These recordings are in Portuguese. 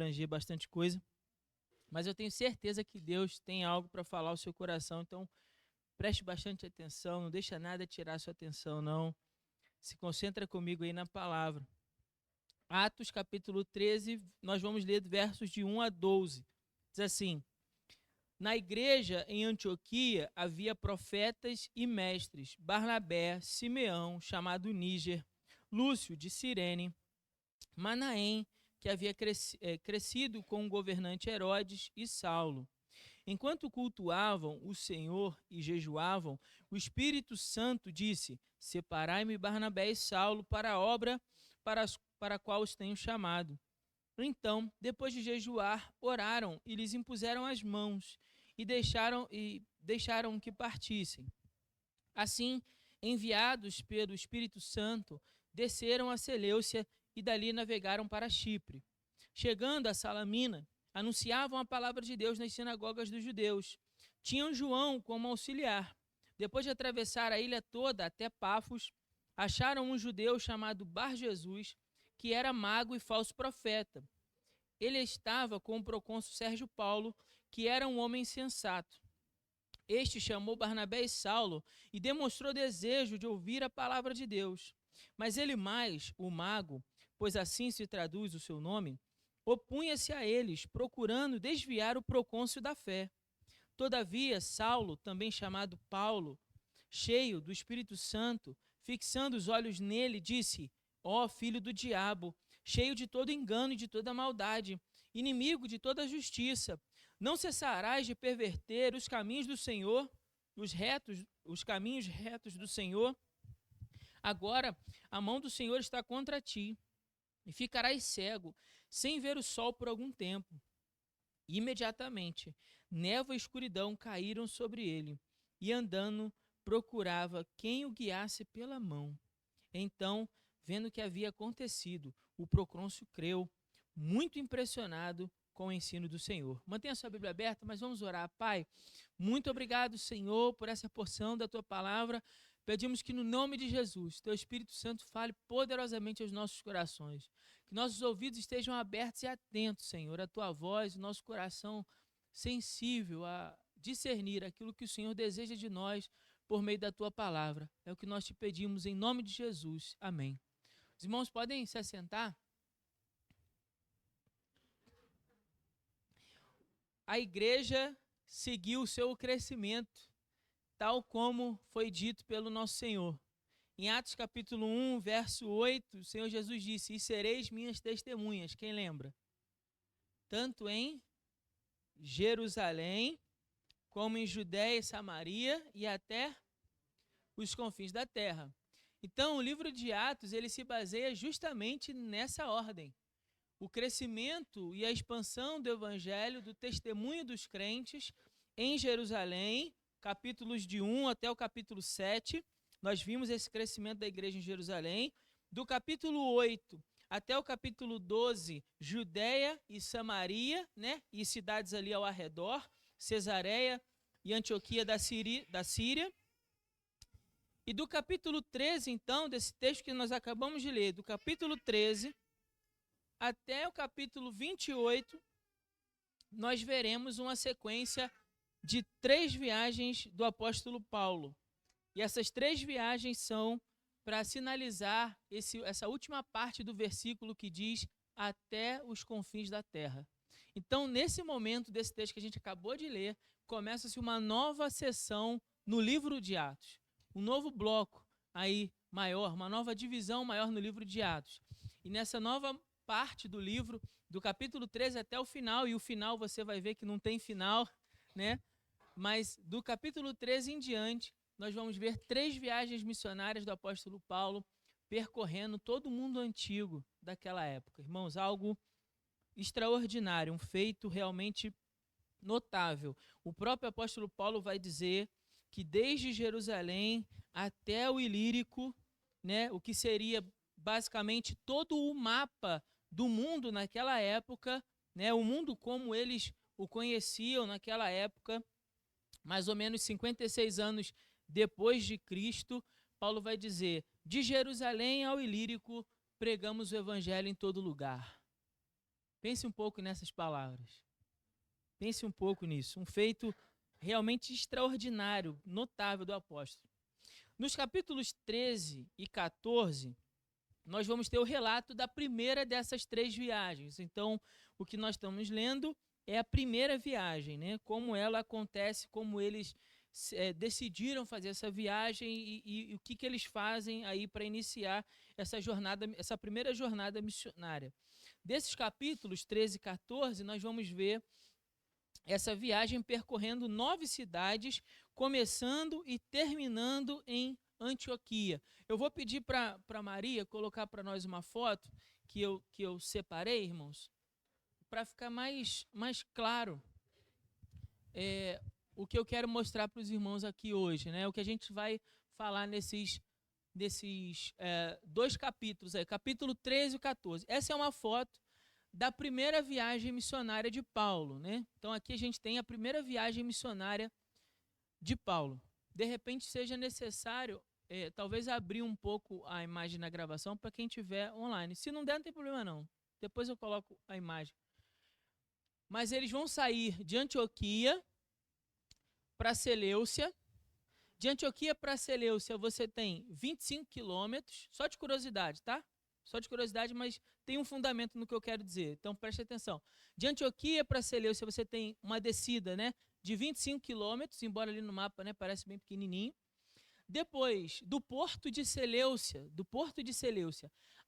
abranger bastante coisa, mas eu tenho certeza que Deus tem algo para falar ao seu coração, então preste bastante atenção, não deixa nada tirar sua atenção, não. Se concentra comigo aí na palavra. Atos capítulo 13, nós vamos ler versos de 1 a 12. Diz assim: na igreja em Antioquia havia profetas e mestres, Barnabé, Simeão, chamado Níger, Lúcio de Cirene, Manaém, que havia crescido com o governante Herodes, e Saulo. Enquanto cultuavam o Senhor e jejuavam, o Espírito Santo disse: separai-me Barnabé e Saulo para a obra para a qual os tenho chamado. Então, depois de jejuar, oraram e lhes impuseram as mãos e deixaram que partissem. Assim, enviados pelo Espírito Santo, desceram a Seleucia e dali navegaram para Chipre. Chegando a Salamina, anunciavam a palavra de Deus nas sinagogas dos judeus. Tinham João como auxiliar. Depois de atravessar a ilha toda até Pafos, acharam um judeu chamado Bar-Jesus, que era mago e falso profeta. Ele estava com o procônsul Sérgio Paulo, que era um homem sensato. Este chamou Barnabé e Saulo e demonstrou desejo de ouvir a palavra de Deus. Mas ele mais, o mago, pois assim se traduz o seu nome, opunha-se a eles, procurando desviar o procônsul da fé. Todavia, Saulo, também chamado Paulo, cheio do Espírito Santo, fixando os olhos nele, disse: ó filho do diabo, cheio de todo engano e de toda maldade, inimigo de toda justiça, não cessarás de perverter os caminhos do Senhor, os caminhos retos do Senhor? Agora a mão do Senhor está contra ti, e ficarás cego, sem ver o sol por algum tempo. Imediatamente, névoa e escuridão caíram sobre ele, e andando, procurava quem o guiasse pela mão. Então, vendo o que havia acontecido, o procônsul creu, muito impressionado com o ensino do Senhor. Mantenha a sua Bíblia aberta, mas vamos orar. Pai, muito obrigado, Senhor, por essa porção da tua palavra. Pedimos que no nome de Jesus, teu Espírito Santo fale poderosamente aos nossos corações. Que nossos ouvidos estejam abertos e atentos, Senhor, à tua voz, o nosso coração sensível a discernir aquilo que o Senhor deseja de nós por meio da tua palavra. É o que nós te pedimos em nome de Jesus. Amém. Os irmãos podem se assentar? A igreja seguiu o seu crescimento, tal como foi dito pelo nosso Senhor. Em Atos capítulo 1, verso 8, o Senhor Jesus disse: e sereis minhas testemunhas. Quem lembra? Tanto em Jerusalém, como em Judéia e Samaria e até os confins da terra. Então, o livro de Atos, ele se baseia justamente nessa ordem. O crescimento e a expansão do evangelho, do testemunho dos crentes em Jerusalém, capítulos de 1 até o capítulo 7, nós vimos esse crescimento da igreja em Jerusalém. Do capítulo 8 até o capítulo 12, Judéia e Samaria, né, e cidades ali ao arredor, Cesareia e Antioquia da Síria. E do capítulo 13, então, desse texto que nós acabamos de ler, do capítulo 13 até o capítulo 28, nós veremos uma sequência de 3 viagens do apóstolo Paulo. E essas 3 viagens são para sinalizar essa última parte do versículo que diz até os confins da terra. Então, nesse momento desse texto que a gente acabou de ler, começa-se uma nova sessão no livro de Atos. Um novo bloco aí maior, uma nova divisão maior no livro de Atos. E nessa nova parte do livro, do capítulo 13 até o final, e o final você vai ver que não tem final, né? Mas do capítulo 13 em diante, nós vamos ver 3 viagens missionárias do apóstolo Paulo percorrendo todo o mundo antigo daquela época. Irmãos, algo extraordinário, um feito realmente notável. O próprio apóstolo Paulo vai dizer que desde Jerusalém até o Ilírico, né, o que seria basicamente todo o mapa do mundo naquela época, né, o mundo como eles o conheciam naquela época, mais ou menos 56 anos depois de Cristo, Paulo vai dizer: de Jerusalém ao Ilírico, pregamos o evangelho em todo lugar. Pense um pouco nessas palavras. Pense um pouco nisso. Um feito realmente extraordinário, notável do apóstolo. Nos capítulos 13 e 14, nós vamos ter o relato da primeira dessas 3 viagens. Então, o que nós estamos lendo é a primeira viagem, né? Como ela acontece, como eles decidiram fazer essa viagem e o que eles fazem aí para iniciar essa jornada, essa primeira jornada missionária. Desses capítulos 13 e 14, nós vamos ver essa viagem percorrendo 9 cidades, começando e terminando em Antioquia. Eu vou pedir para Maria colocar para nós uma foto que eu separei, irmãos, para ficar mais claro o que eu quero mostrar para os irmãos aqui hoje, né? O que a gente vai falar nesses 2 capítulos, capítulo 13 e 14. Essa é uma foto da primeira viagem missionária de Paulo, né? Então aqui a gente tem a primeira viagem missionária de Paulo. De repente seja necessário, talvez abrir um pouco a imagem na gravação para quem estiver online. Se não der, não tem problema não. Depois eu coloco a imagem. Mas eles vão sair de Antioquia para Seleucia. De Antioquia para Seleucia você tem 25 quilômetros, só de curiosidade, tá? Só de curiosidade, mas tem um fundamento no que eu quero dizer, então preste atenção. De Antioquia para Seleucia você tem uma descida, né, de 25 quilômetros, embora ali no mapa, né, parece bem pequenininho. Depois, do porto de Seleucia,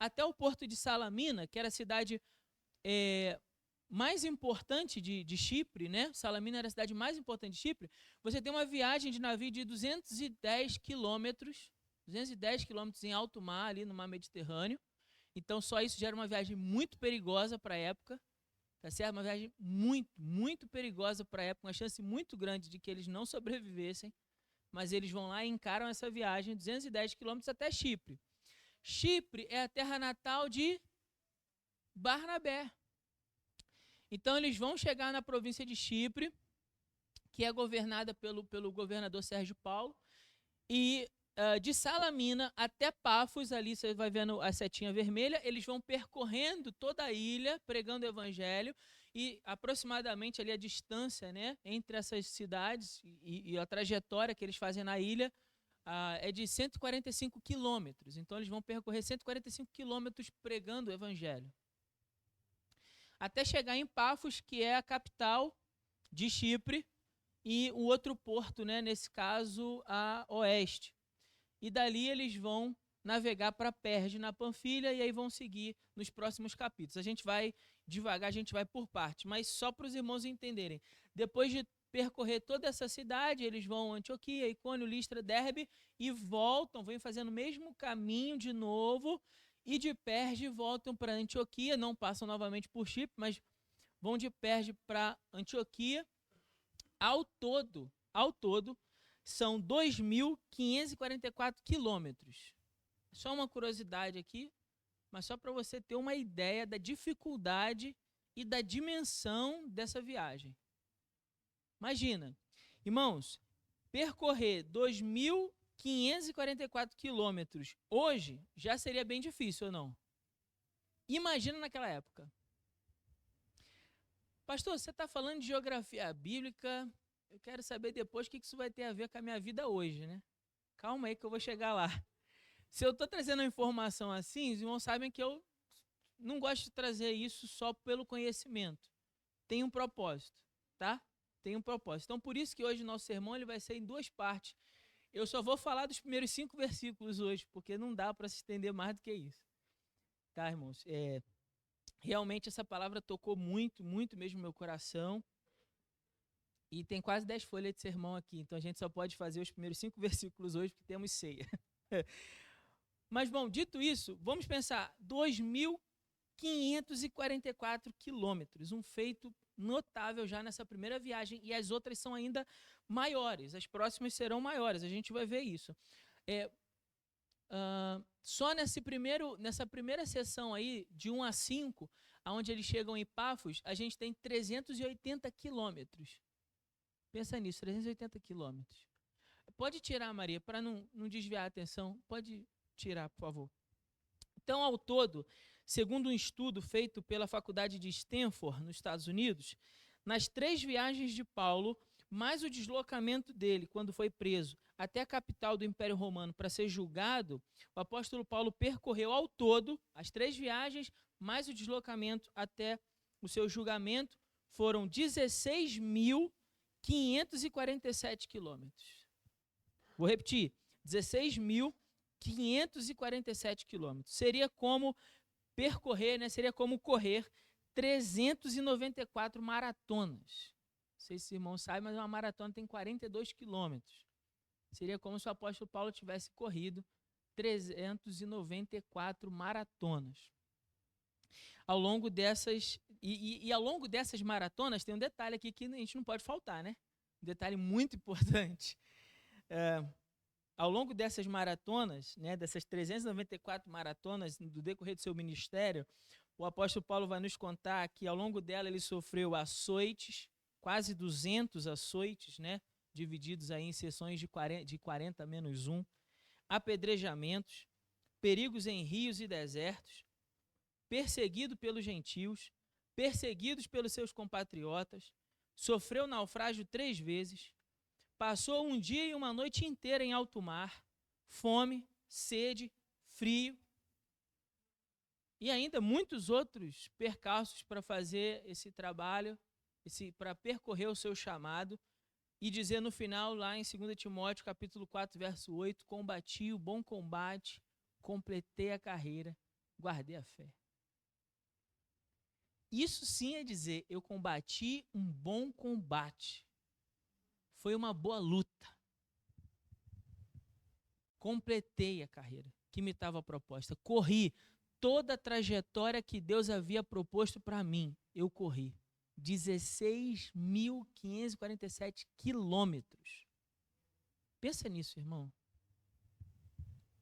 até o porto de Salamina, que era a cidade mais importante de Chipre, né? Salamina era a cidade mais importante de Chipre. Você tem uma viagem de navio de 210 quilômetros em alto mar, ali no mar Mediterrâneo. Então, só isso já era uma viagem muito perigosa para a época, tá certo? Uma viagem muito perigosa para a época, uma chance muito grande de que eles não sobrevivessem, mas eles vão lá e encaram essa viagem, 210 quilômetros até Chipre. Chipre é a terra natal de Barnabé. Então, eles vão chegar na província de Chipre, que é governada pelo governador Sérgio Paulo, e de Salamina até Pafos, ali você vai vendo a setinha vermelha, eles vão percorrendo toda a ilha, pregando o evangelho, e aproximadamente ali a distância, né, entre essas cidades e a trajetória que eles fazem na ilha é de 145 quilômetros. Então, eles vão percorrer 145 quilômetros pregando o evangelho. Até chegar em Pafos, que é a capital de Chipre, e o outro porto, né, nesse caso, a oeste. E dali eles vão navegar para Perge, na Panfilha, e aí vão seguir nos próximos capítulos. A gente vai devagar, a gente vai por partes, mas só para os irmãos entenderem. Depois de percorrer toda essa cidade, eles vão a Antioquia, Icônio, Listra, Derbe, e voltam, vêm fazendo o mesmo caminho de novo, e de Perge voltam para Antioquia, não passam novamente por Chipre, mas vão de Perge para Antioquia. Ao todo, são 2.544 quilômetros. Só uma curiosidade aqui, mas só para você ter uma ideia da dificuldade e da dimensão dessa viagem. Imagina, irmãos, percorrer 2.544 quilômetros hoje já seria bem difícil, ou não? Imagina naquela época. Pastor, você está falando de geografia bíblica, eu quero saber depois o que isso vai ter a ver com a minha vida hoje, né? Calma aí que eu vou chegar lá. Se eu estou trazendo uma informação assim, os irmãos sabem que eu não gosto de trazer isso só pelo conhecimento. Tem um propósito, tá? Tem um propósito. Então, por isso que hoje o nosso sermão ele vai ser em 2 partes. Eu só vou falar dos primeiros 5 versículos hoje, porque não dá para se estender mais do que isso. Tá, irmãos? Realmente essa palavra tocou muito mesmo no meu coração. E tem quase 10 folhas de sermão aqui, então a gente só pode fazer os primeiros 5 versículos hoje, porque temos ceia. Mas, bom, dito isso, vamos pensar, 2.544 quilômetros, um feito notável já nessa primeira viagem, e as outras são ainda maiores, as próximas serão maiores, a gente vai ver isso. Só nessa primeira sessão aí, de 1 a 5, onde eles chegam em Pafos, a gente tem 380 quilômetros. Pensa nisso, 380 quilômetros. Pode tirar, Maria, para não desviar a atenção. Pode tirar, por favor. Então, ao todo, segundo um estudo feito pela Faculdade de Stanford, nos Estados Unidos, nas 3 viagens de Paulo, mais o deslocamento dele, quando foi preso, até a capital do Império Romano para ser julgado, o apóstolo Paulo percorreu ao todo as 3 viagens, mais o deslocamento até o seu julgamento, foram 16.547 quilômetros. Vou repetir, 16.547 quilômetros. Seria como percorrer, né? Seria como correr 394 maratonas. Não sei se os irmãos sabem, mas uma maratona tem 42 quilômetros. Seria como se o apóstolo Paulo tivesse corrido 394 maratonas. Ao longo dessas, ao longo dessas maratonas, tem um detalhe aqui que a gente não pode faltar, né? Um detalhe muito importante. Ao longo dessas maratonas, né, dessas 394 maratonas, do decorrer do seu ministério, o apóstolo Paulo vai nos contar que ao longo dela ele sofreu açoites, quase 200 açoites, né, divididos aí em sessões de 40 menos 1, apedrejamentos, perigos em rios e desertos, perseguido pelos gentios, perseguidos pelos seus compatriotas, sofreu naufrágio 3 vezes, passou um dia e uma noite inteira em alto mar, fome, sede, frio, e ainda muitos outros percalços para fazer esse trabalho, para percorrer o seu chamado, e dizer no final, lá em 2 Timóteo, capítulo 4, verso 8, combati o bom combate, completei a carreira, guardei a fé. Isso sim é dizer, eu combati um bom combate. Foi uma boa luta. Completei a carreira que me estava proposta. Corri toda a trajetória que Deus havia proposto para mim. Eu corri 16.547 quilômetros. Pensa nisso, irmão.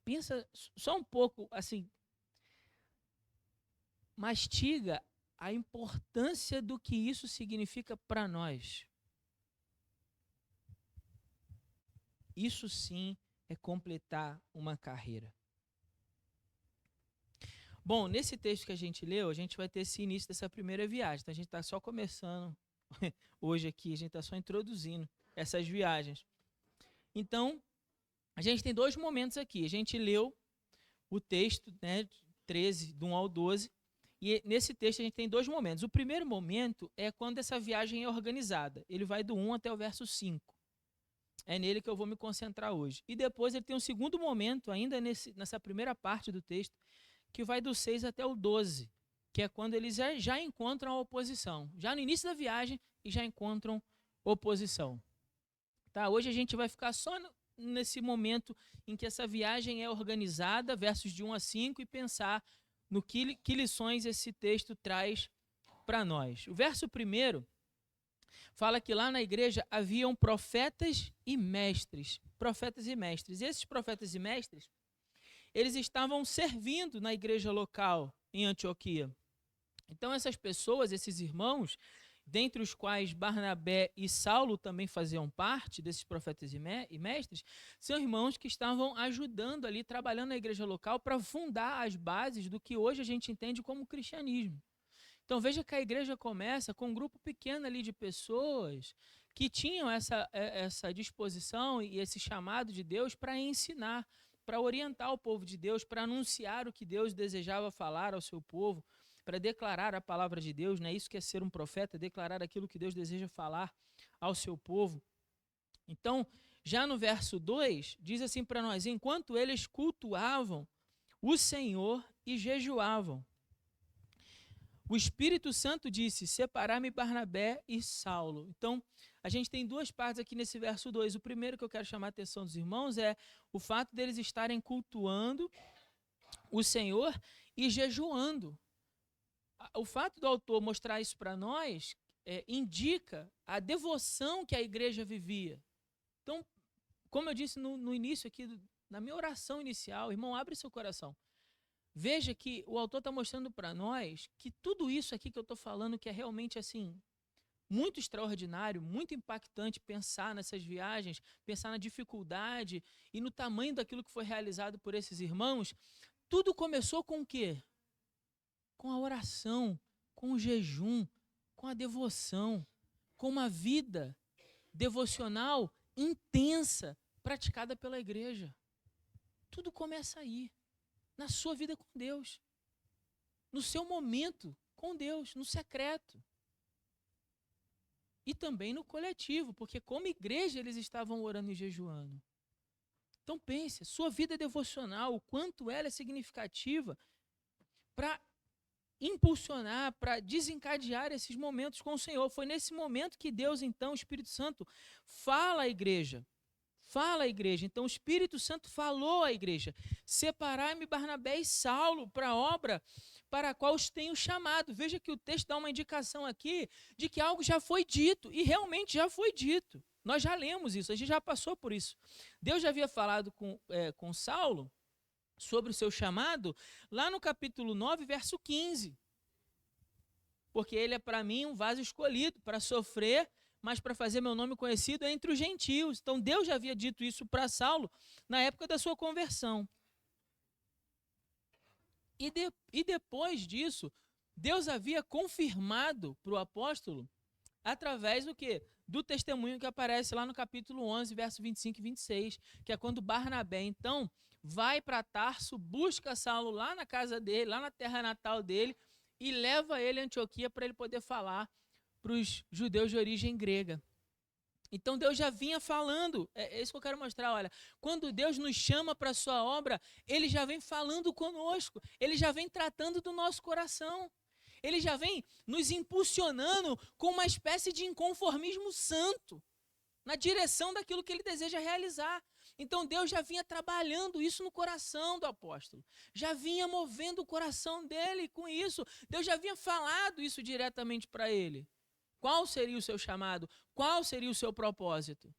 Pensa só um pouco, assim, mastiga a importância do que isso significa para nós. Isso sim é completar uma carreira. Bom, nesse texto que a gente leu, a gente vai ter esse início dessa primeira viagem. Então, a gente está só começando hoje aqui, a gente está só introduzindo essas viagens. Então, a gente tem 2 momentos aqui. A gente leu o texto, né, 13, do 1 ao 12, e nesse texto a gente tem 2 momentos. O primeiro momento é quando essa viagem é organizada. Ele vai do 1 até o verso 5. É nele que eu vou me concentrar hoje. E depois ele tem um segundo momento, ainda nessa primeira parte do texto, que vai do 6 até o 12, que é quando eles já encontram a oposição. Já no início da viagem, e já encontram oposição. Tá? Hoje a gente vai ficar só nesse momento em que essa viagem é organizada, versos de 1 a 5, e pensar no que lições esse texto traz para nós. O verso 1 fala que lá na igreja haviam profetas e mestres. Profetas e mestres. E esses profetas e mestres, eles estavam servindo na igreja local em Antioquia. Então essas pessoas, esses irmãos, dentre os quais Barnabé e Saulo também faziam parte desses profetas e mestres, são irmãos que estavam ajudando ali, trabalhando na igreja local para fundar as bases do que hoje a gente entende como cristianismo. Então veja que a igreja começa com um grupo pequeno ali de pessoas que tinham essa disposição e esse chamado de Deus para ensinar, para orientar o povo de Deus, para anunciar o que Deus desejava falar ao seu povo, para declarar a palavra de Deus, né? Isso que é ser um profeta, declarar aquilo que Deus deseja falar ao seu povo. Então, já no verso 2, diz assim para nós, enquanto eles cultuavam o Senhor e jejuavam, o Espírito Santo disse, separar-me Barnabé e Saulo. Então, a gente tem 2 partes aqui nesse verso 2. O primeiro que eu quero chamar a atenção dos irmãos é o fato deles estarem cultuando o Senhor e jejuando. O fato do autor mostrar isso para nós indica a devoção que a igreja vivia. Então, como eu disse no início aqui, na minha oração inicial, irmão, abre seu coração. Veja que o autor está mostrando para nós que tudo isso aqui que eu estou falando, que é realmente assim, muito extraordinário, muito impactante pensar nessas viagens, pensar na dificuldade e no tamanho daquilo que foi realizado por esses irmãos, tudo começou com o quê? com a oração, com o jejum, com a devoção, com uma vida devocional intensa praticada pela igreja. Tudo começa aí, na sua vida com Deus, no seu momento com Deus, no secreto. E também no coletivo, porque como igreja eles estavam orando e jejuando. Então pense, sua vida devocional, o quanto ela é significativa para impulsionar, para desencadear esses momentos com o Senhor. Foi nesse momento que Deus, então, o Espírito Santo, fala à igreja. Fala à igreja. Então, o Espírito Santo falou à igreja: separai-me Barnabé e Saulo para a obra para a qual os tenho chamado. Veja que o texto dá uma indicação aqui de que algo já foi dito, e realmente já foi dito. Nós já lemos isso, a gente já passou por isso. Deus já havia falado com Saulo sobre o seu chamado lá no capítulo 9, verso 15. Porque ele é para mim um vaso escolhido para sofrer, mas para fazer meu nome conhecido entre os gentios. Então Deus já havia dito isso para Saulo na época da sua conversão. E depois disso, Deus havia confirmado para o apóstolo através do quê? Do testemunho que aparece lá no capítulo 11, verso 25 e 26, que é quando Barnabé, então, vai para Tarso, busca Saulo lá na casa dele, lá na terra natal dele, e leva ele a Antioquia para ele poder falar para os judeus de origem grega. Então Deus já vinha falando, é isso que eu quero mostrar, olha, quando Deus nos chama para a sua obra, Ele já vem falando conosco, Ele já vem tratando do nosso coração, Ele já vem nos impulsionando com uma espécie de inconformismo santo, na direção daquilo que Ele deseja realizar. Então Deus já vinha trabalhando isso no coração do apóstolo, já vinha movendo o coração dele com isso, Deus já vinha falado isso diretamente para ele. Qual seria o seu chamado? Qual seria o seu propósito?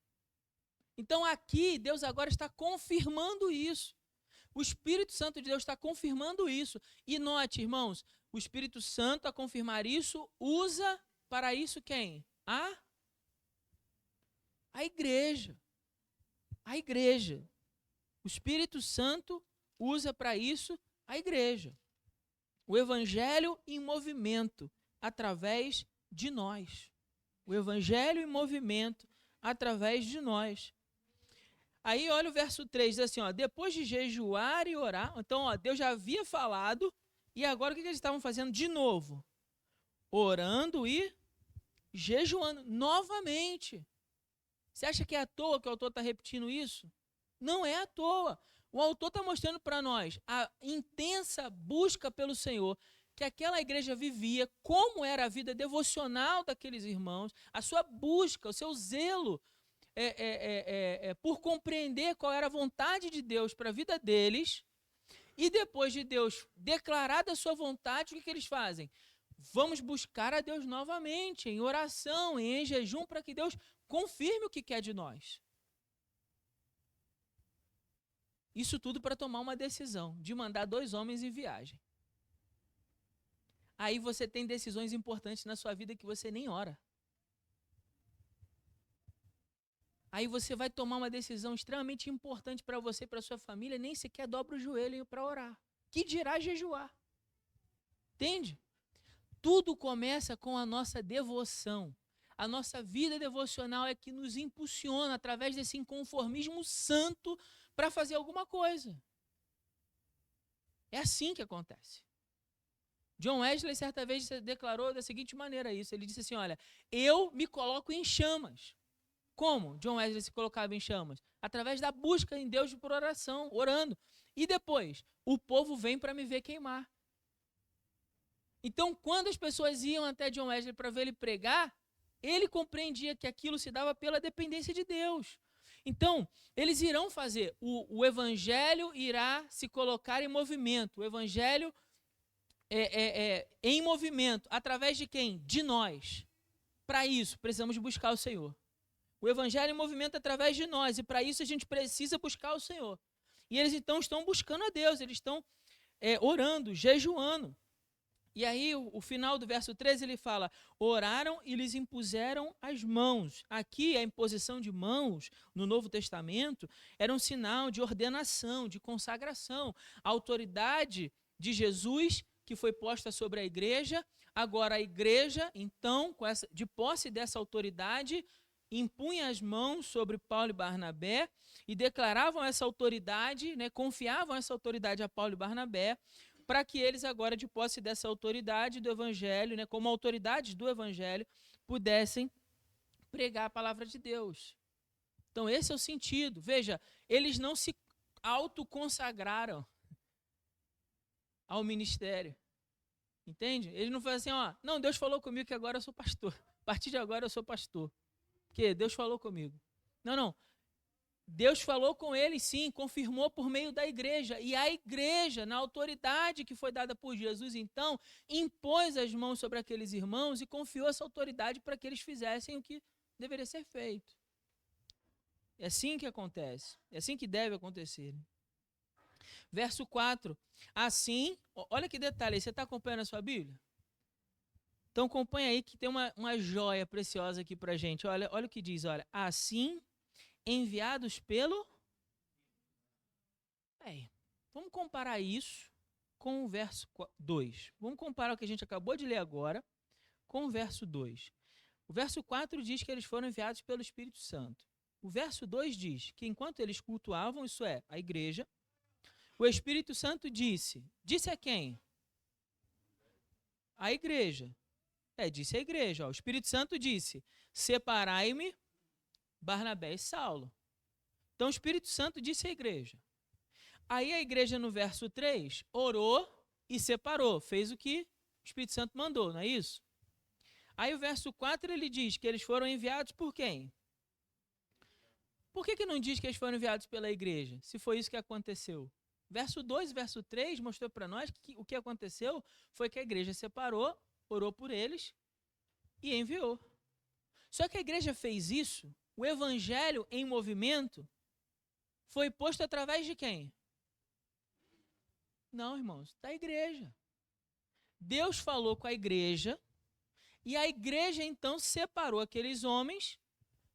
Então aqui Deus agora está confirmando isso. O Espírito Santo de Deus está confirmando isso. E note, irmãos, o Espírito Santo a confirmar isso usa para isso quem? A igreja. A igreja. O Espírito Santo usa para isso a igreja. O Evangelho em movimento através de nós. O Evangelho em movimento através de nós. Aí olha o verso 3, diz assim, ó, depois de jejuar e orar, então ó, Deus já havia falado, e agora o que eles estavam fazendo de novo? Orando e jejuando novamente. Você acha que é à toa que o autor está repetindo isso? Não é à toa. O autor está mostrando para nós a intensa busca pelo Senhor que aquela igreja vivia, como era a vida devocional daqueles irmãos, a sua busca, o seu zelo por compreender qual era a vontade de Deus para a vida deles, e depois de Deus declarar a sua vontade, o que eles fazem? Vamos buscar a Deus novamente, em oração, em jejum, para que Deus confirme o que quer de nós. Isso tudo para tomar uma decisão de mandar 2 homens em viagem. Aí você tem decisões importantes na sua vida que você nem ora. Aí você vai tomar uma decisão extremamente importante para você e para a sua família, nem sequer dobra o joelho para orar. Que dirá jejuar? Entende? Tudo começa com a nossa devoção. A nossa vida devocional é que nos impulsiona através desse inconformismo santo para fazer alguma coisa. É assim que acontece. John Wesley, certa vez, declarou da seguinte maneira isso. Ele disse assim, olha, eu me coloco em chamas. Como John Wesley se colocava em chamas? Através da busca em Deus por oração, orando. E depois, o povo vem para me ver queimar. Então, quando as pessoas iam até John Wesley para ver ele pregar, ele compreendia que aquilo se dava pela dependência de Deus. Então, eles irão fazer, o evangelho irá se colocar em movimento, o evangelho em movimento, através de quem? De nós. Para isso, precisamos buscar o Senhor. O evangelho em movimento através de nós, e para isso a gente precisa buscar o Senhor. E eles então estão buscando a Deus, eles estão orando, jejuando. E aí o final do verso 13 ele fala, oraram e lhes impuseram as mãos. Aqui a imposição de mãos no Novo Testamento era um sinal de ordenação, de consagração. A autoridade de Jesus que foi posta sobre a igreja. Agora a igreja, então, de posse dessa autoridade, impunha as mãos sobre Paulo e Barnabé e declaravam essa autoridade, né, confiavam essa autoridade a Paulo e Barnabé, para que eles agora, de posse dessa autoridade do evangelho, né, como autoridades do evangelho, pudessem pregar a palavra de Deus. Então esse é o sentido. Veja, eles não se autoconsagraram ao ministério. Entende? Eles não fazem assim, ó, não, Deus falou comigo que agora eu sou pastor. A partir de agora eu sou pastor. Porque Deus falou comigo. Não. Deus falou com eles, sim, confirmou por meio da igreja. E a igreja, na autoridade que foi dada por Jesus, então, impôs as mãos sobre aqueles irmãos e confiou essa autoridade para que eles fizessem o que deveria ser feito. É assim que acontece. É assim que deve acontecer. Verso 4. Assim, olha que detalhe, você está acompanhando a sua Bíblia? Então acompanha aí que tem uma joia preciosa aqui para a gente. Olha o que diz, olha. Assim, enviados pelo... vamos comparar isso com o verso 2. Vamos comparar o que a gente acabou de ler agora com o verso 2. O verso 4 diz que eles foram enviados pelo Espírito Santo. O verso 2 diz que enquanto eles cultuavam, isso é, a igreja, o Espírito Santo disse a quem? A igreja. Disse a igreja. Ó. O Espírito Santo disse, separai-me Barnabé e Saulo. Então o Espírito Santo disse à igreja. Aí a igreja no verso 3 orou e separou, fez o que o Espírito Santo mandou, não é isso? Aí o verso 4 ele diz que eles foram enviados por quem? Por que não diz que eles foram enviados pela igreja, se foi isso que aconteceu? Verso 2 e verso 3 mostrou para nós que o que aconteceu foi que a igreja separou, orou por eles e enviou. Só que a igreja fez isso, o evangelho em movimento foi posto através de quem? Não, irmãos, da igreja. Deus falou com a igreja e a igreja então separou aqueles homens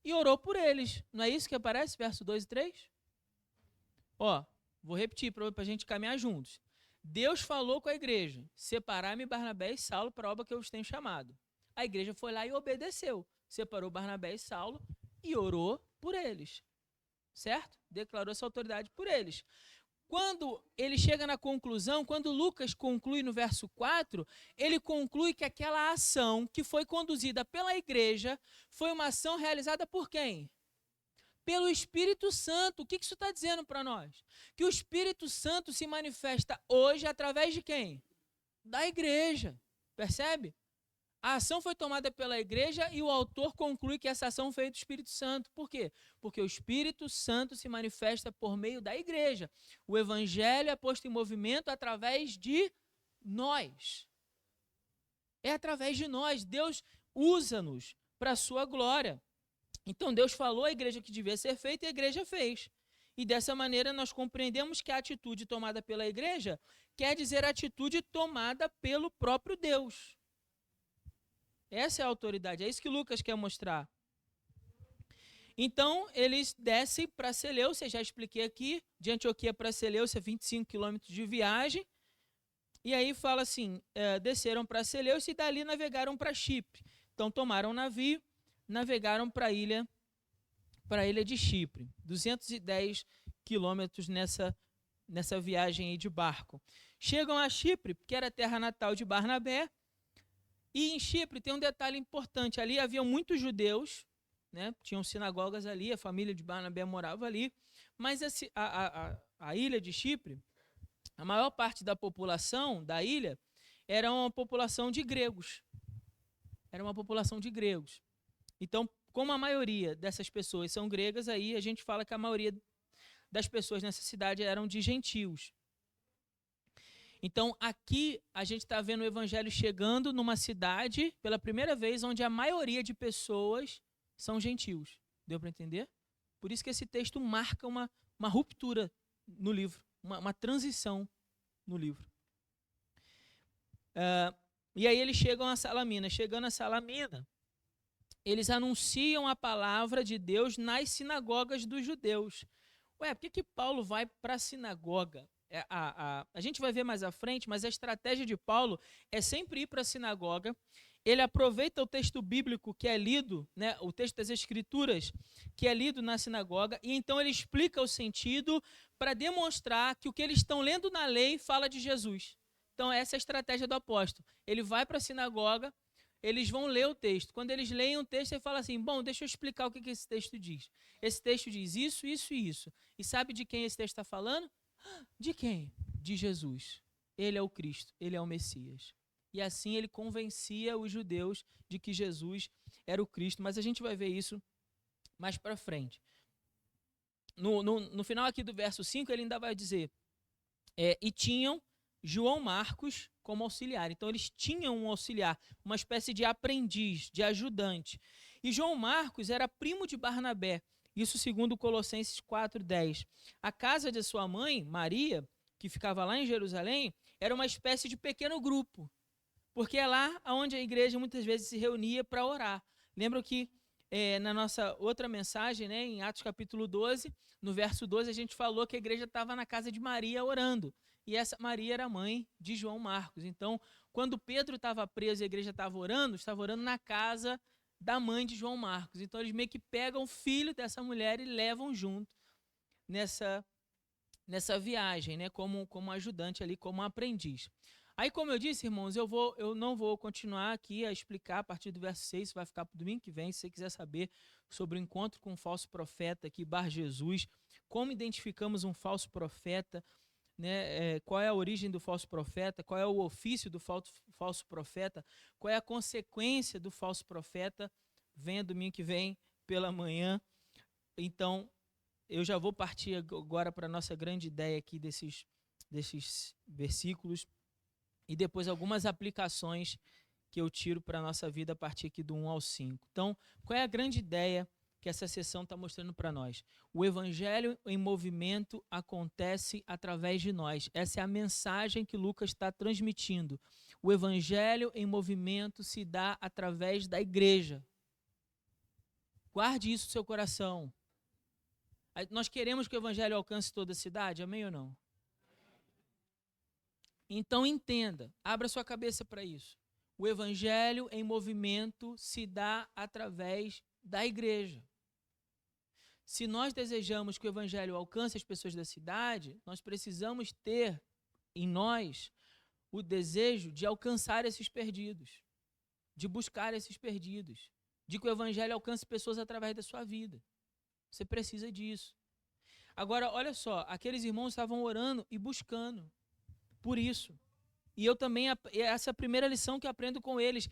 e orou por eles. Não é isso que aparece, verso 2 e 3? Vou repetir para a gente caminhar juntos. Deus falou com a igreja, separar-me Barnabé e Saulo para a obra que eu os tenho chamado. A igreja foi lá e obedeceu, separou Barnabé e Saulo e orou por eles, certo? Declarou essa autoridade por eles. Quando ele chega na conclusão, quando Lucas conclui no verso 4, ele conclui que aquela ação que foi conduzida pela igreja foi uma ação realizada por quem? Pelo Espírito Santo. O que isso está dizendo para nós? Que o Espírito Santo se manifesta hoje através de quem? Da igreja. Percebe? A ação foi tomada pela igreja e o autor conclui que essa ação foi do Espírito Santo. Por quê? Porque o Espírito Santo se manifesta por meio da igreja. O evangelho é posto em movimento através de nós. É através de nós. Deus usa-nos para a sua glória. Então Deus falou à igreja que devia ser feita e a igreja fez. E dessa maneira nós compreendemos que a atitude tomada pela igreja quer dizer a atitude tomada pelo próprio Deus. Essa é a autoridade, é isso que Lucas quer mostrar. Então, eles descem para Seleucia, já expliquei aqui, de Antioquia para Seleucia, 25 quilômetros de viagem. E aí fala assim, desceram para Seleucia e dali navegaram para Chipre. Então, tomaram navio, navegaram para a ilha de Chipre. 210 quilômetros nessa viagem aí de barco. Chegam a Chipre, que era a terra natal de Barnabé. E em Chipre tem um detalhe importante, ali haviam muitos judeus, né? Tinham sinagogas ali, a família de Barnabé morava ali, mas a ilha de Chipre, a maior parte da população da ilha era uma população de gregos. Era uma população de gregos. Então, como a maioria dessas pessoas são gregas, aí a gente fala que a maioria das pessoas nessa cidade eram de gentios. Então, aqui a gente está vendo o evangelho chegando numa cidade, pela primeira vez, onde a maioria de pessoas são gentios. Deu para entender? Por isso que esse texto marca uma ruptura no livro, uma transição no livro. E aí eles chegam a Salamina. Chegando a Salamina, eles anunciam a palavra de Deus nas sinagogas dos judeus. Por que Paulo vai para a sinagoga? A gente vai ver mais à frente, mas a estratégia de Paulo é sempre ir para a sinagoga. Ele aproveita o texto bíblico que é lido, né, o texto das Escrituras que é lido na sinagoga, e então ele explica o sentido para demonstrar que o que eles estão lendo na lei fala de Jesus. Então essa é a estratégia do apóstolo. Ele vai para a sinagoga, eles vão ler o texto. Quando eles leem o texto, ele fala assim, bom, deixa eu explicar o que esse texto diz. Esse texto diz isso, isso e isso. E sabe de quem esse texto está falando? De quem? De Jesus. Ele é o Cristo, ele é o Messias. E assim ele convencia os judeus de que Jesus era o Cristo. Mas a gente vai ver isso mais para frente. No final aqui do verso 5, ele ainda vai dizer, e tinham João Marcos como auxiliar. Então eles tinham um auxiliar, uma espécie de aprendiz, de ajudante. E João Marcos era primo de Barnabé. Isso segundo Colossenses 4:10. A casa de sua mãe, Maria, que ficava lá em Jerusalém, era uma espécie de pequeno grupo, porque é lá onde a igreja muitas vezes se reunia para orar. Lembram que na nossa outra mensagem, né, em Atos capítulo 12, no verso 12, a gente falou que a igreja estava na casa de Maria orando. E essa Maria era mãe de João Marcos. Então, quando Pedro estava preso e a igreja estava orando na casa da mãe de João Marcos. Então, eles meio que pegam o filho dessa mulher e levam junto nessa viagem, né, como ajudante ali, como aprendiz. Aí, como eu disse, irmãos, eu não vou continuar aqui a explicar a partir do verso 6, isso vai ficar para o domingo que vem. Se você quiser saber sobre o encontro com um falso profeta aqui, Bar Jesus, como identificamos um falso profeta, né, qual é a origem do falso profeta, qual é o ofício do falso profeta, qual é a consequência do falso profeta, venha domingo que vem pela manhã. Então, eu já vou partir agora para a nossa grande ideia aqui desses versículos e depois algumas aplicações que eu tiro para a nossa vida a partir aqui do 1 ao 5. Então, qual é a grande ideia que essa sessão está mostrando para nós? O evangelho em movimento acontece através de nós. Essa é a mensagem que Lucas está transmitindo. O evangelho em movimento se dá através da igreja. Guarde isso no seu coração. Nós queremos que o evangelho alcance toda a cidade, amém ou não? Então entenda, abra sua cabeça para isso. O evangelho em movimento se dá através da igreja. Se nós desejamos que o evangelho alcance as pessoas da cidade, nós precisamos ter em nós o desejo de alcançar esses perdidos, de buscar esses perdidos, de que o evangelho alcance pessoas através da sua vida. Você precisa disso. Agora, olha só, aqueles irmãos estavam orando e buscando por isso. E eu também, essa é a primeira lição que aprendo com eles.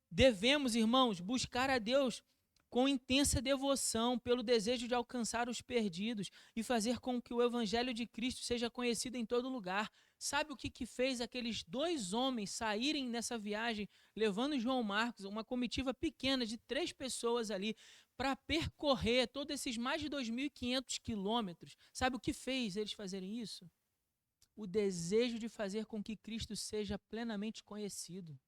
Devemos, irmãos, buscar a Deus com intensa devoção, pelo desejo de alcançar os perdidos e fazer com que o evangelho de Cristo seja conhecido em todo lugar. Sabe o que fez aqueles 2 homens saírem nessa viagem, levando João Marcos, uma comitiva pequena de 3 pessoas ali, para percorrer todos esses mais de 2.500 quilômetros? Sabe o que fez eles fazerem isso? O desejo de fazer com que Cristo seja plenamente conhecido.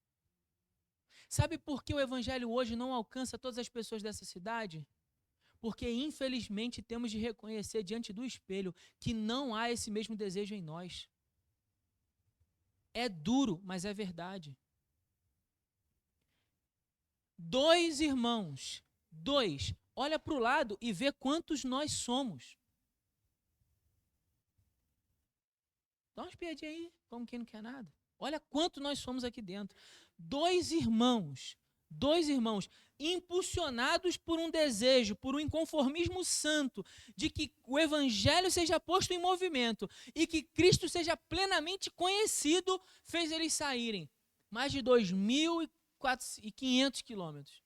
Sabe por que o evangelho hoje não alcança todas as pessoas dessa cidade? Porque, infelizmente, temos de reconhecer diante do espelho que não há esse mesmo desejo em nós. É duro, mas é verdade. 2 irmãos, 2, olha para o lado e vê quantos nós somos. Dá uma espiadinha aí, como quem não quer nada. Olha quanto nós somos aqui dentro. 2 irmãos, impulsionados por um desejo, por um inconformismo santo, de que o evangelho seja posto em movimento e que Cristo seja plenamente conhecido, fez eles saírem mais de 2.500 quilômetros.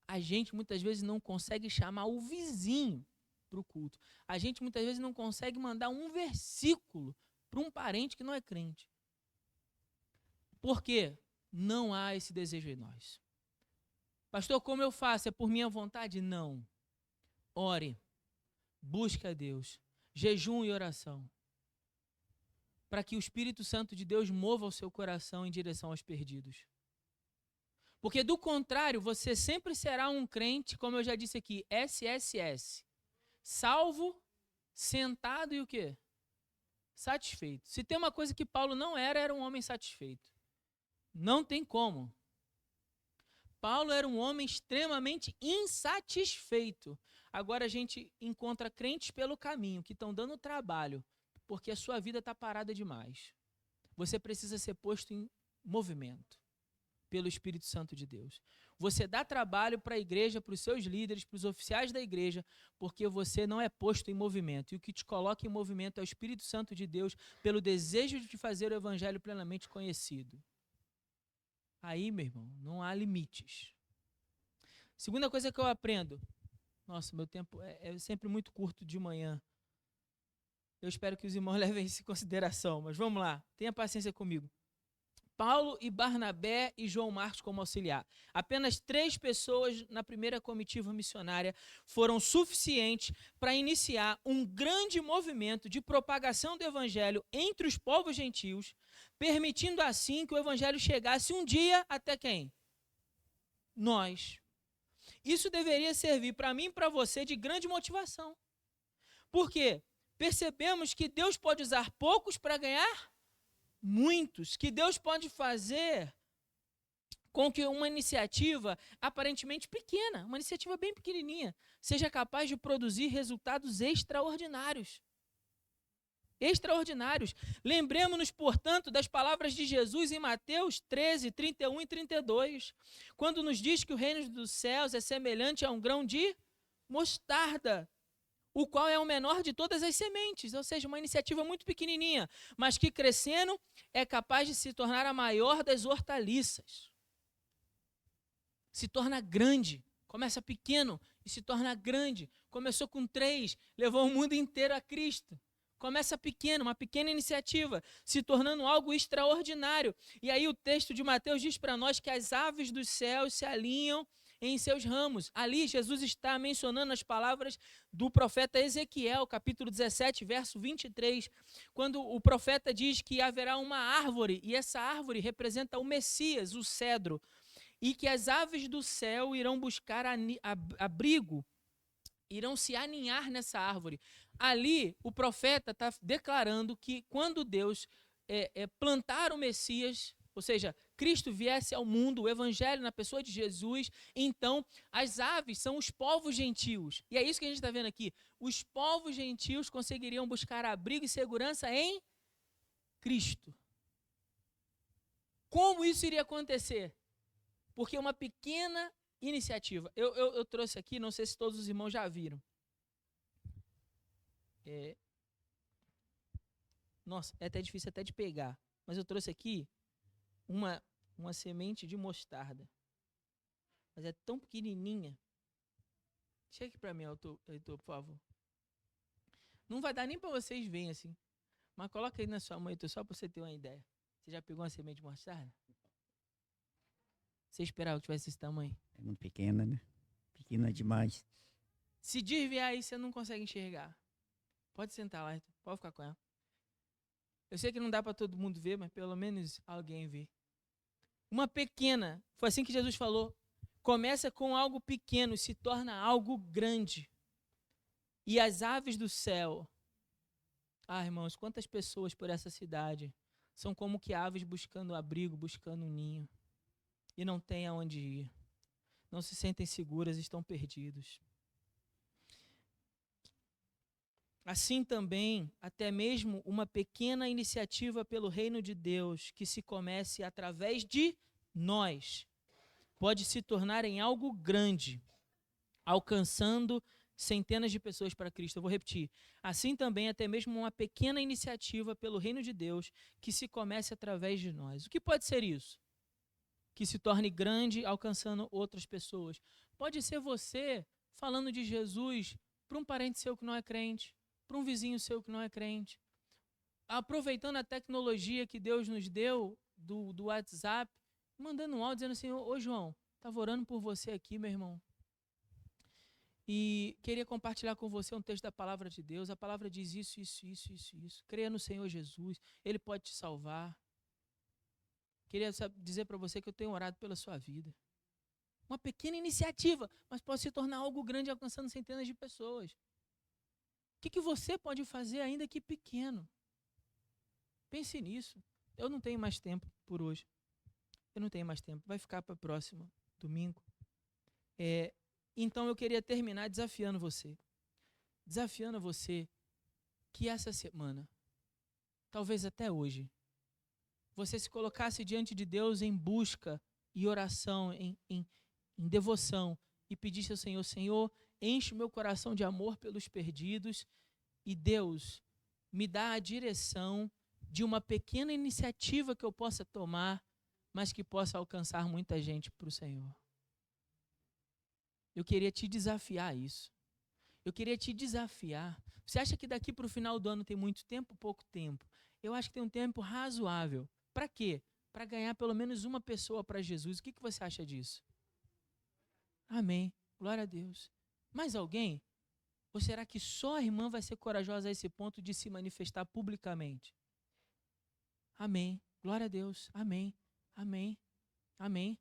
A gente muitas vezes não consegue chamar o vizinho para o culto. A gente muitas vezes não consegue mandar um versículo para um parente que não é crente. Por quê? Não há esse desejo em nós. Pastor, como eu faço? É por minha vontade? Não. Ore, busque a Deus, jejum e oração, para que o Espírito Santo de Deus mova o seu coração em direção aos perdidos. Porque do contrário, você sempre será um crente, como eu já disse aqui, SSS. Salvo, sentado e o quê? satisfeito. Se tem uma coisa que Paulo não era, era um homem satisfeito. Não tem como. Paulo era um homem extremamente insatisfeito. Agora a gente encontra crentes pelo caminho que estão dando trabalho, porque a sua vida está parada demais. Você precisa ser posto em movimento pelo Espírito Santo de Deus. Você dá trabalho para a igreja, para os seus líderes, para os oficiais da igreja, porque você não é posto em movimento. E o que te coloca em movimento é o Espírito Santo de Deus, pelo desejo de fazer o evangelho plenamente conhecido. Aí, meu irmão, não há limites. Segunda coisa que eu aprendo. Nossa, meu tempo é sempre muito curto de manhã. Eu espero que os irmãos levem isso em consideração, mas vamos lá, tenha paciência comigo. Paulo e Barnabé e João Marcos como auxiliar. Apenas 3 pessoas na primeira comitiva missionária foram suficientes para iniciar um grande movimento de propagação do evangelho entre os povos gentios, permitindo assim que o evangelho chegasse um dia até quem? Nós. Isso deveria servir para mim e para você de grande motivação. Por quê? Percebemos que Deus pode usar poucos para ganhar muitos, que Deus pode fazer com que uma iniciativa aparentemente pequena, uma iniciativa bem pequenininha, seja capaz de produzir resultados extraordinários. Extraordinários. Lembremos-nos, portanto, das palavras de Jesus em Mateus 13, 31 e 32, quando nos diz que o reino dos céus é semelhante a um grão de mostarda, o qual é o menor de todas as sementes, ou seja, uma iniciativa muito pequenininha, mas que crescendo é capaz de se tornar a maior das hortaliças. Se torna grande, começa pequeno e se torna grande. Começou com 3, levou o mundo inteiro a Cristo. Começa pequeno, uma pequena iniciativa, se tornando algo extraordinário. E aí o texto de Mateus diz para nós que as aves dos céus se alinham em seus ramos. Ali Jesus está mencionando as palavras do profeta Ezequiel, capítulo 17, verso 23, quando o profeta diz que haverá uma árvore, e essa árvore representa o Messias, o cedro, e que as aves do céu irão buscar abrigo, irão se aninhar nessa árvore. Ali o profeta está declarando que quando Deus plantar o Messias, ou seja, Cristo viesse ao mundo, o evangelho na pessoa de Jesus, então as aves são os povos gentios. E é isso que a gente está vendo aqui. Os povos gentios conseguiriam buscar abrigo e segurança em Cristo. Como isso iria acontecer? Porque uma pequena iniciativa. Eu trouxe aqui, não sei se todos os irmãos já viram. Nossa, é até difícil até de pegar. Mas eu trouxe aqui uma semente de mostarda. Mas é tão pequenininha. Chega aqui para mim, Heitor, por favor. Não vai dar nem para vocês verem assim. Mas coloca aí na sua mão, Heitor, só para você ter uma ideia. Você já pegou uma semente de mostarda? Você esperava que tivesse esse tamanho? É muito pequena, né? Pequena demais. Se desviar aí, você não consegue enxergar. Pode sentar lá, Heitor. Pode ficar com ela. Eu sei que não dá para todo mundo ver, mas pelo menos alguém vê. Uma pequena, foi assim que Jesus falou, começa com algo pequeno, se torna algo grande. E as aves do céu, irmãos, quantas pessoas por essa cidade são como que aves buscando abrigo, buscando um ninho, e não têm aonde ir, não se sentem seguras, estão perdidos. Assim também, até mesmo uma pequena iniciativa pelo reino de Deus, que se comece através de nós, pode se tornar em algo grande, alcançando centenas de pessoas para Cristo. Eu vou repetir. Assim também, até mesmo uma pequena iniciativa pelo reino de Deus, que se comece através de nós. O que pode ser isso? Que se torne grande, alcançando outras pessoas. Pode ser você falando de Jesus para um parente seu que não é crente, para um vizinho seu que não é crente, aproveitando a tecnologia que Deus nos deu do WhatsApp, mandando um áudio dizendo assim, ô João, estava orando por você aqui, meu irmão, e queria compartilhar com você um texto da palavra de Deus. A palavra diz isso. Creia no Senhor Jesus, Ele pode te salvar. Queria dizer para você que eu tenho orado pela sua vida. Uma pequena iniciativa, mas pode se tornar algo grande, alcançando centenas de pessoas. O que você pode fazer, ainda que pequeno? Pense nisso. Eu não tenho mais tempo por hoje. Eu não tenho mais tempo. Vai ficar para o próximo domingo. Então eu queria terminar desafiando você. Desafiando você que essa semana, talvez até hoje, você se colocasse diante de Deus em busca e oração, em devoção, e pedisse ao Senhor, Senhor, enche o meu coração de amor pelos perdidos, e Deus, me dá a direção de uma pequena iniciativa que eu possa tomar, mas que possa alcançar muita gente para o Senhor. Eu queria te desafiar a isso. Eu queria te desafiar. Você acha que daqui para o final do ano tem muito tempo ou pouco tempo? Eu acho que tem um tempo razoável. Para quê? Para ganhar pelo menos uma pessoa para Jesus. O que você acha disso? Amém. Glória a Deus. Mais alguém? Ou será que só a irmã vai ser corajosa a esse ponto de se manifestar publicamente? Amém. Glória a Deus. Amém. Amém. Amém.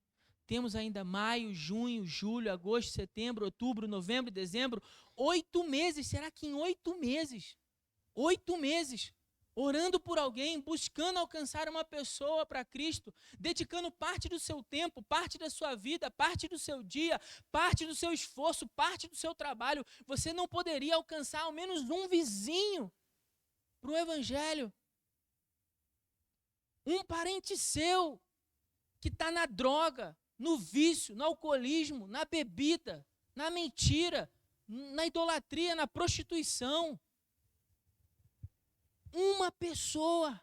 Temos ainda maio, junho, julho, agosto, setembro, outubro, novembro, dezembro, 8 meses. Será que em 8 meses, 8 meses, orando por alguém, buscando alcançar uma pessoa para Cristo, dedicando parte do seu tempo, parte da sua vida, parte do seu dia, parte do seu esforço, parte do seu trabalho, você não poderia alcançar ao menos um vizinho para o Evangelho? Um parente seu que está na droga, no vício, no alcoolismo, na bebida, na mentira, na idolatria, na prostituição. Uma pessoa.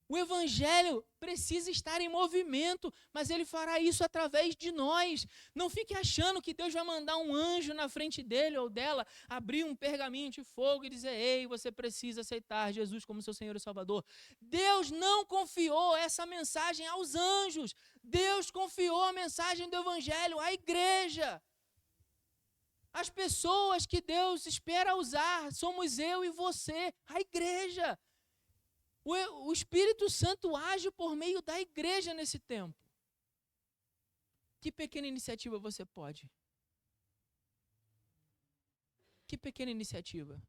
O Evangelho precisa estar em movimento, mas Ele fará isso através de nós. Não fique achando que Deus vai mandar um anjo na frente dele ou dela, abrir um pergaminho de fogo e dizer, ei, você precisa aceitar Jesus como seu Senhor e Salvador. Deus não confiou essa mensagem aos anjos. Deus confiou a mensagem do Evangelho à igreja. As pessoas que Deus espera usar somos eu e você, a igreja. O Espírito Santo age por meio da igreja nesse tempo. Que pequena iniciativa você pode? Que pequena iniciativa?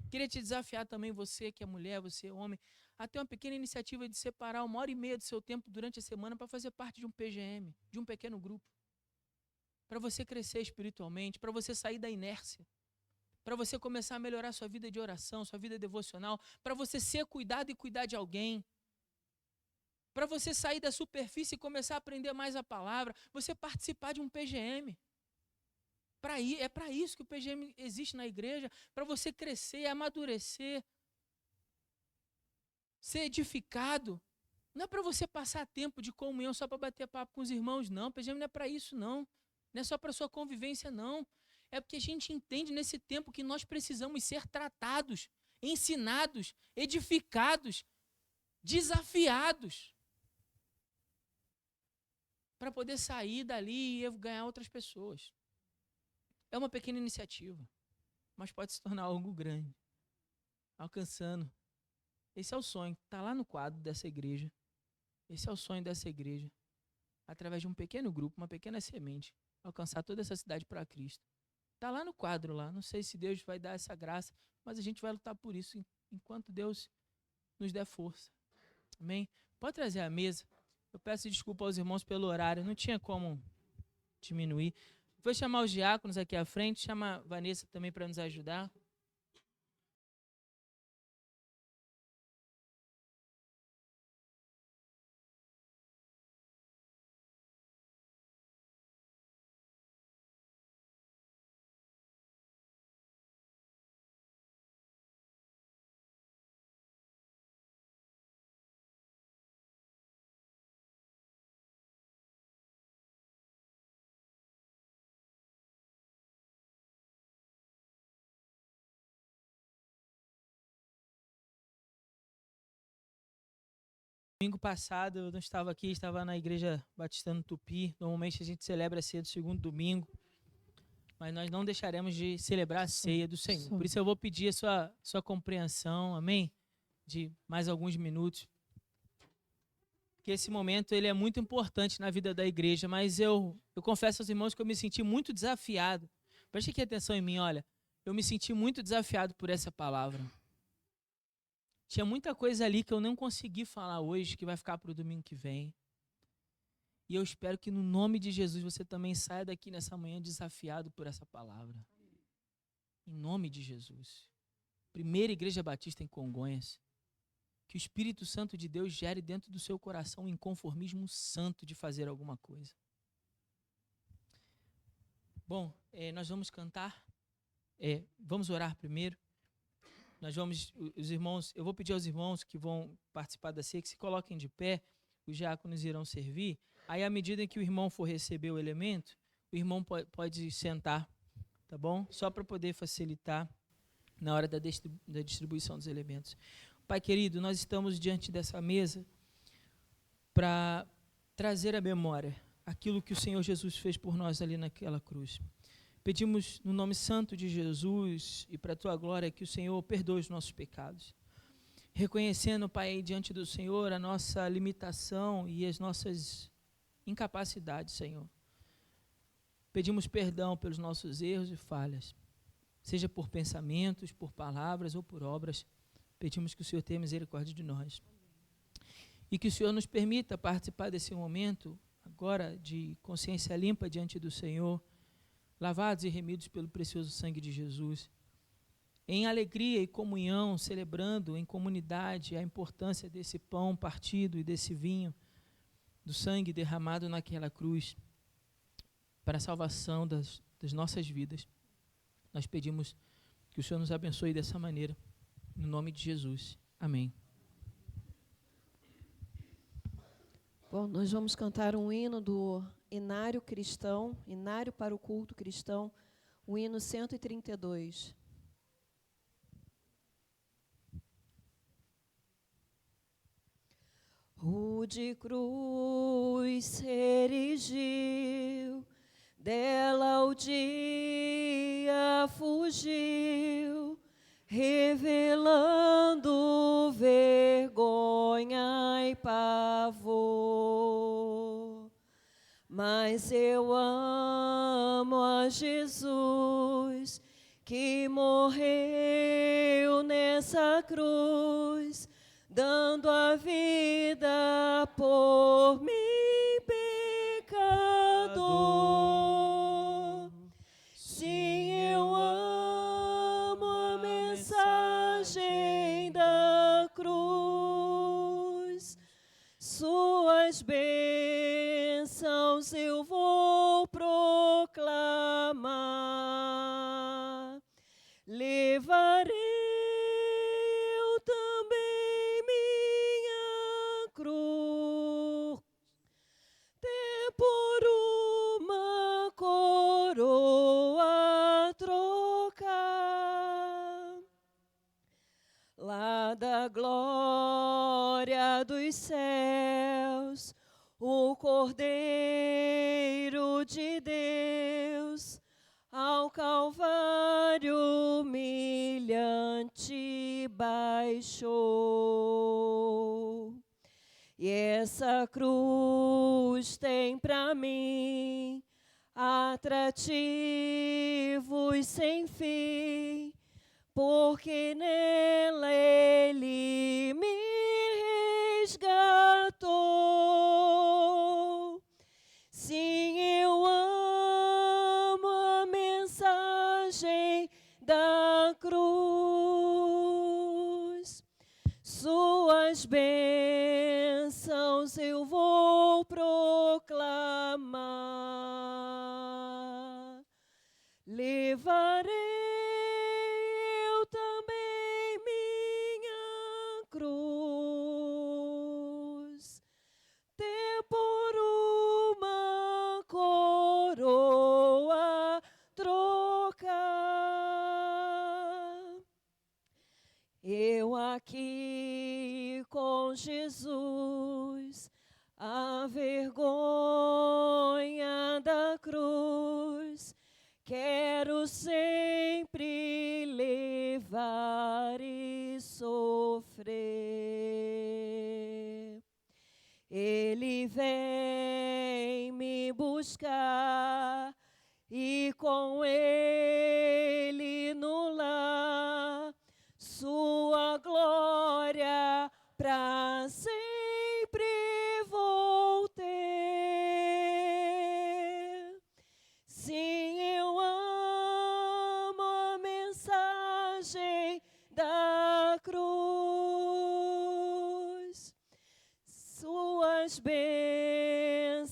Queria te desafiar também, você que é mulher, você é homem, a ter uma pequena iniciativa de separar 1h30 do seu tempo durante a semana para fazer parte de um PGM, de um pequeno grupo. Para você crescer espiritualmente, para você sair da inércia. Para você começar a melhorar sua vida de oração, sua vida devocional, para você ser cuidado e cuidar de alguém, para você sair da superfície e começar a aprender mais a palavra, você participar de um PGM. É para isso que o PGM existe na igreja, para você crescer, amadurecer, ser edificado. Não é para você passar tempo de comunhão só para bater papo com os irmãos, não. O PGM não é para isso, não. Não é só para sua convivência, não. É porque a gente entende nesse tempo que nós precisamos ser tratados, ensinados, edificados, desafiados, para poder sair dali e ganhar outras pessoas. É uma pequena iniciativa, mas pode se tornar algo grande, alcançando. Esse é o sonho, está lá no quadro dessa igreja. Esse é o sonho dessa igreja, através de um pequeno grupo, uma pequena semente, alcançar toda essa cidade para Cristo. Está lá no quadro lá. Não sei se Deus vai dar essa graça, mas a gente vai lutar por isso enquanto Deus nos der força. Amém? Pode trazer a mesa. Eu peço desculpa aos irmãos pelo horário. Não tinha como diminuir. Vou chamar os diáconos aqui à frente. Chama a Vanessa também para nos ajudar. Domingo passado eu não estava aqui, estava na igreja Batista no Tupi. Normalmente a gente celebra a ceia do segundo domingo, mas nós não deixaremos de celebrar a ceia do Senhor. Por isso eu vou pedir a sua compreensão, amém? De mais alguns minutos. Porque esse momento ele é muito importante na vida da igreja, mas eu confesso aos irmãos que eu me senti muito desafiado. Preste aqui atenção em mim, olha. Eu me senti muito desafiado por essa palavra. Tinha muita coisa ali que eu não consegui falar hoje, que vai ficar para o domingo que vem. E eu espero que no nome de Jesus você também saia daqui nessa manhã desafiado por essa palavra. Em nome de Jesus. Primeira Igreja Batista em Congonhas. Que o Espírito Santo de Deus gere dentro do seu coração um inconformismo santo de fazer alguma coisa. Bom, nós vamos cantar. Vamos orar primeiro. Os irmãos, eu vou pedir aos irmãos que vão participar da ceia que se coloquem de pé, os diáconos irão servir. Aí, à medida que o irmão for receber o elemento, o irmão pode sentar, tá bom? Só para poder facilitar na hora da distribuição dos elementos. Pai querido, nós estamos diante dessa mesa para trazer à memória aquilo que o Senhor Jesus fez por nós ali naquela cruz. Pedimos no nome santo de Jesus e para a tua glória que o Senhor perdoe os nossos pecados. Reconhecendo, Pai, diante do Senhor a nossa limitação e as nossas incapacidades, Senhor. Pedimos perdão pelos nossos erros e falhas, seja por pensamentos, por palavras ou por obras. Pedimos que o Senhor tenha misericórdia de nós. E que o Senhor nos permita participar desse momento, agora, de consciência limpa diante do Senhor, lavados e remidos pelo precioso sangue de Jesus, em alegria e comunhão, celebrando em comunidade a importância desse pão partido e desse vinho, do sangue derramado naquela cruz, para a salvação das nossas vidas. Nós pedimos que o Senhor nos abençoe dessa maneira, no nome de Jesus. Amém. Bom, nós vamos cantar um hino do Inário Cristão, Inário para o Culto Cristão, o hino 132. Rude cruz se erigiu, dela o dia fugiu, revelando vergonha e pavor. Mas eu amo a Jesus, que morreu nessa cruz, dando a vida por mim, pecador. Sim, eu amo a mensagem da cruz, suas bênçãos eu vou proclamar, levarei eu também minha cruz, até por uma coroa trocar, lá da glória dos céus, o Cordeiro de Deus ao Calvário humilhante baixou. E essa cruz tem para mim atrativos sem fim, porque nela Ele me resgatou. Sim, eu amo a mensagem da cruz, suas bênçãos eu vou proclamar, levarei eu também minha cruz, até por uma coroa trocar. Eu aqui com Jesus, a vergonha da cruz, quero sempre levar e sofrer. Ele vem me buscar e com Ele no lar, sua glória tuas bênçãos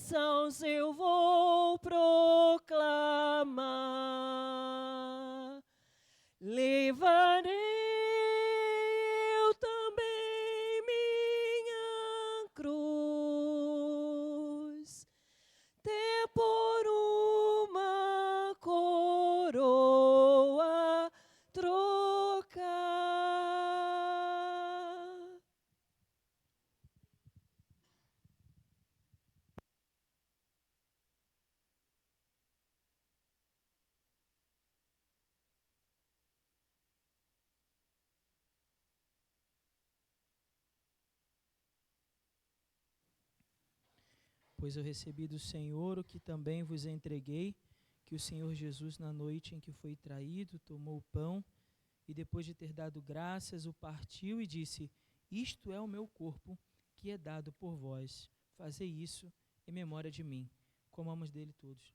eu vou proclamar. Levarei eu também minha cruz, até por uma coroa trocar. Pois eu recebi do Senhor o que também vos entreguei, que o Senhor Jesus, na noite em que foi traído, tomou o pão e, depois de ter dado graças, o partiu e disse: Isto é o meu corpo, que é dado por vós. Fazei isso em memória de mim. Comamos dele todos.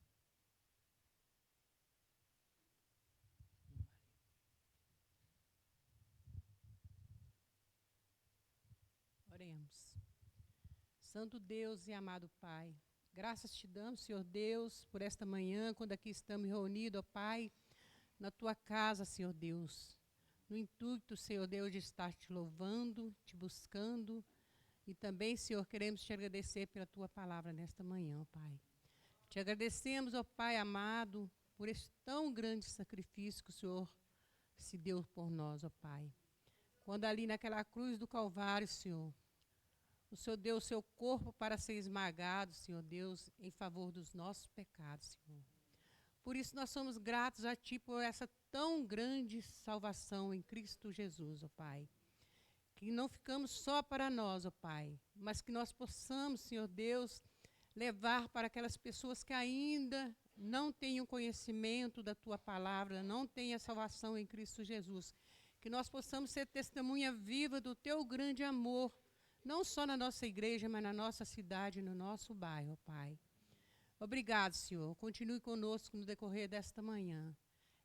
Oremos. Santo Deus e amado Pai, graças te damos, Senhor Deus, por esta manhã, quando aqui estamos reunidos, ó Pai, na tua casa, Senhor Deus, no intuito, Senhor Deus, de estar te louvando, te buscando, e também, Senhor, queremos te agradecer pela tua palavra nesta manhã, ó Pai. Te agradecemos, ó Pai amado, por este tão grande sacrifício que o Senhor se deu por nós, ó Pai. Quando ali naquela cruz do Calvário, Senhor, o Senhor deu o seu corpo para ser esmagado, Senhor Deus, em favor dos nossos pecados, Senhor. Por isso nós somos gratos a Ti por essa tão grande salvação em Cristo Jesus, ó Pai. Que não ficamos só para nós, ó Pai, mas que nós possamos, Senhor Deus, levar para aquelas pessoas que ainda não têm o conhecimento da Tua palavra, não têm a salvação em Cristo Jesus. Que nós possamos ser testemunha viva do Teu grande amor, não só na nossa igreja, mas na nossa cidade, no nosso bairro, Pai. Obrigado, Senhor. Continue conosco no decorrer desta manhã.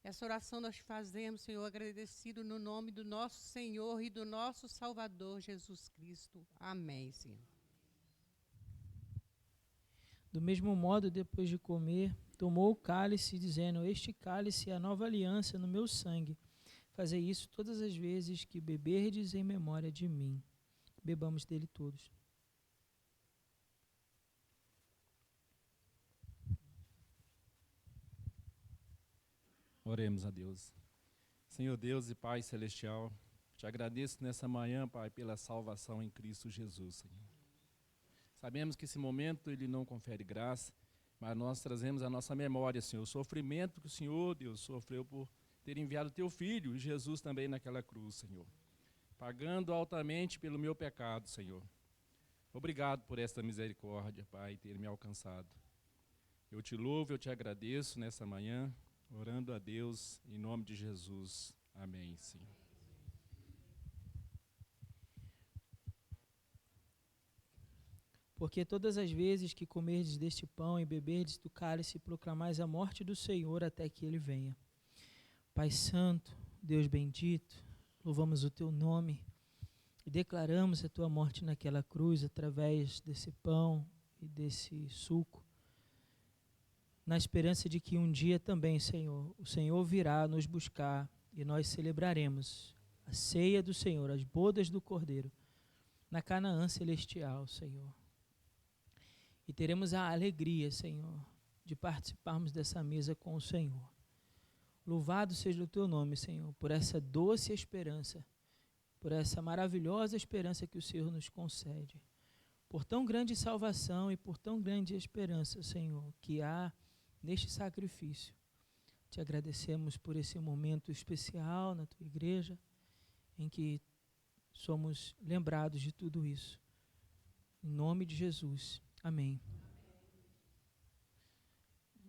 Essa oração nós fazemos, Senhor, agradecido no nome do nosso Senhor e do nosso Salvador, Jesus Cristo. Amém, Senhor. Do mesmo modo, depois de comer, tomou o cálice, dizendo: Este cálice é a nova aliança no meu sangue. Fazei isso todas as vezes que beberdes em memória de mim. Bebamos dele todos. Oremos a Deus. Senhor Deus e Pai Celestial, te agradeço nessa manhã, Pai, pela salvação em Cristo Jesus, Senhor. Sabemos que esse momento ele não confere graça, mas nós trazemos à nossa memória, Senhor, o sofrimento que o Senhor, Deus, sofreu por ter enviado teu Filho, Jesus também naquela cruz, Senhor, pagando altamente pelo meu pecado, Senhor. Obrigado por esta misericórdia, Pai, ter me alcançado. Eu te louvo, eu te agradeço nessa manhã, orando a Deus em nome de Jesus. Amém, Senhor. Porque todas as vezes que comerdes deste pão e beberdes do cálice, proclamais a morte do Senhor até que ele venha. Pai Santo, Deus bendito, louvamos o teu nome e declaramos a tua morte naquela cruz através desse pão e desse suco, na esperança de que um dia também, Senhor, o Senhor virá nos buscar e nós celebraremos a ceia do Senhor, as bodas do Cordeiro, na Canaã celestial, Senhor. E teremos a alegria, Senhor, de participarmos dessa mesa com o Senhor. Louvado seja o teu nome, Senhor, por essa doce esperança, por essa maravilhosa esperança que o Senhor nos concede, por tão grande salvação e por tão grande esperança, Senhor, que há neste sacrifício. Te agradecemos por esse momento especial na tua igreja, em que somos lembrados de tudo isso. Em nome de Jesus. Amém.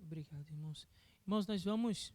Obrigado, irmãos. Irmãos, nós vamos